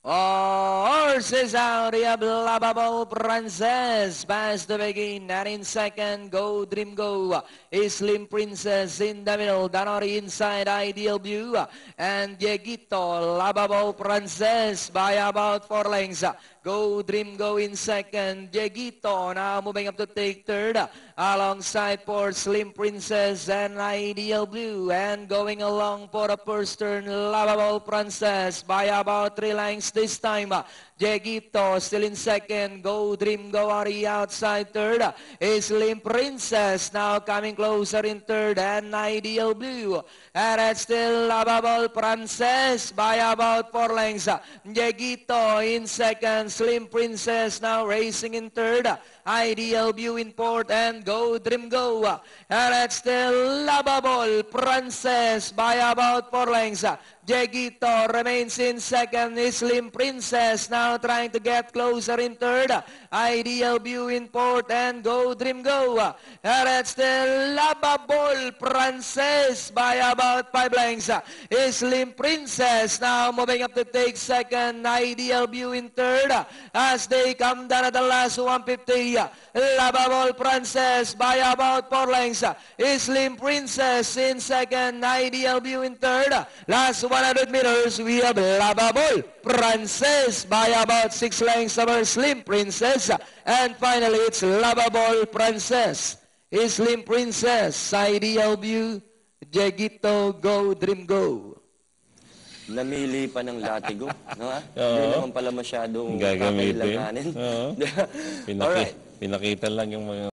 Horses out, the Lovable Princess pass to begin, and in second, Go Dream Go, Slim Princess in the middle, Danori inside, Ideal View, and Dieguito, Lovable Princess by about 4 lengths. Go Dream Go in second, Dieguito now moving up to take third, alongside for Slim Princess and Ideal Blue, and going along for the first turn, Lovable Princess by about 3 lengths this time. Dieguito still in second, Go Dream Go on the outside third, Slim Princess now coming closer in third, and Ideal Blue, and it's still Lovable Princess by about 4 lengths. Dieguito in second, Slim Princess now racing in third, Ideal View in fourth, and Go Dream Go, and it's still Lovable Princess by about 4 lengths. Dieguito remains in second, Slim Princess now trying to get closer in third, Ideal View in fourth, and Go Dream Go, and it's still Lovable Princess by about 5 lengths. Slim Princess now moving up to take second, Ideal View in third, as they come down at the last 150. Lovable Princess by about 4 lengths. Slim Princess in second, Ideal View in third. Last 100 meters, we have Lovable Princess by about 6 lengths over Slim Princess. And finally, it's Lovable Princess, Slim Princess, Ideal View, Dieguito, Go Dream Go. Namili pa ng latigo, no? Hindi naman pala masyadong gagamitin. kakailanganin. Pinakita lang yung mga